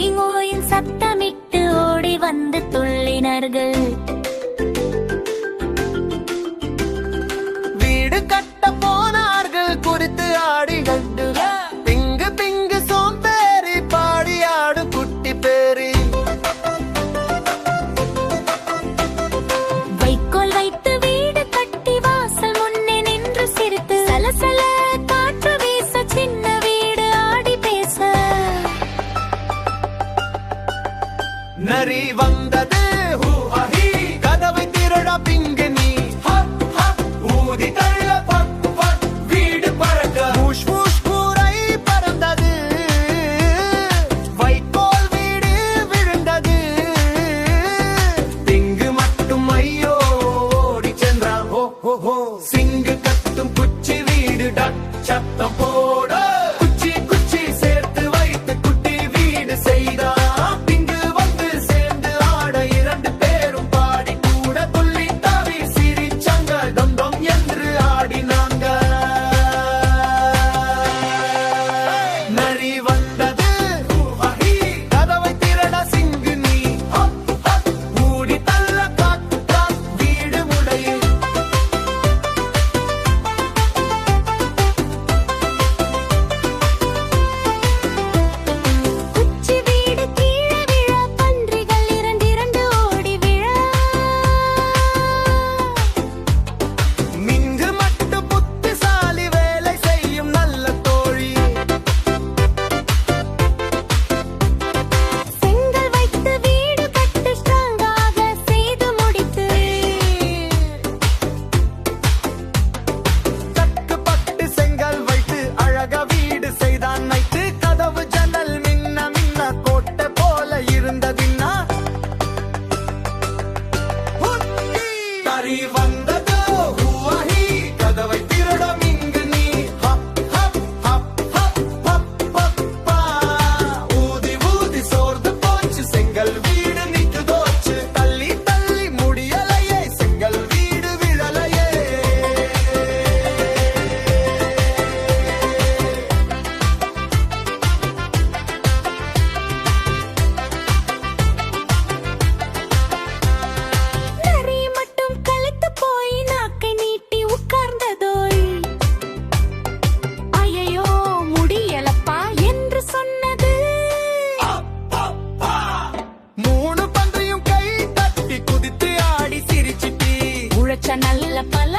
ஓயின் சத்தமிட்டு ஓடி வந்து துள்ளினர்கள். வீடு கட்ட போனார்கள் குறித்து ஆடி கண்டு பிங்கு பிங்கு சோம்பேறி பாடி ஆடு குட்டி பேரி. வைக்கோல் வைத்து வீடு கட்டி வாசல் முன்னே நின்று சிரித்து சலசல காற்று வீச சின்ன வீடு ஆடி பேச. நரி வந்தது கதவை திரட பிங்கு நீ ஊதி தள்ள வீடு பறக்க ஊஷ் ஊஷ் கூரை பறந்தது வைக்கோல் வீடு விழுந்தது. திங்கு மட்டும் ஐயோ ஓடி சென்றான். சிங்கு கத்தும் குச்சி வீடு டக் சத்தம் போட குச்சி குச்சி சேர்த்து வைத்து குட்டி வீடு செய்தா. திங்கு வந்து சேர்ந்து ஆட இரண்டு பேரும் பாடி கூட துள்ளி தவி சிரிச்சாங்க டொம் டொம் என்று ஆடினாங்க. நரி வந்தது கதவை திரட சிங்கு நீ ஊடி தள்ள காத்து வீடு முடைய. குச்சி வீடு கீழே விழ பன்றிகள் இரண்டிரண்டு ஓடி விழ. மிங்கு மட்டும் புத்திசாலி வேலை செய்யும் நல்ல தோழி. செங்கல் வைத்து வீடு கட்டு ஸ்ட்ராங்காக செய்து முடித்து. தட்டுப்பட்டு செங்கல் வைத்து அழகா வீடு செய்தான் நைட்டு. கதவு ஜன்னல் மின்ன மின்ன கோட்டை போல இருந்ததின்னா. தறி வந்ததோ கதவை திரட மிங்கு நீ ஊதி ஊதி சோர்ந்து போச்சு செங்கல் வீடு நிக்கு தோச்சு. தள்ளி தள்ளி முடியலையே செங்கல் வீடு விழலையே. நரி மட்டும் களைத்து போய் நாக்கை நீட்டி உட்கார்ந்ததோய். ஐயையோ முடியலப்பா என்று சொன்னது. மூணு பன்றியும் கை தட்டி குதித்து ஆடி சிரிச்சிட்டி. உழைச்ச நல்ல பல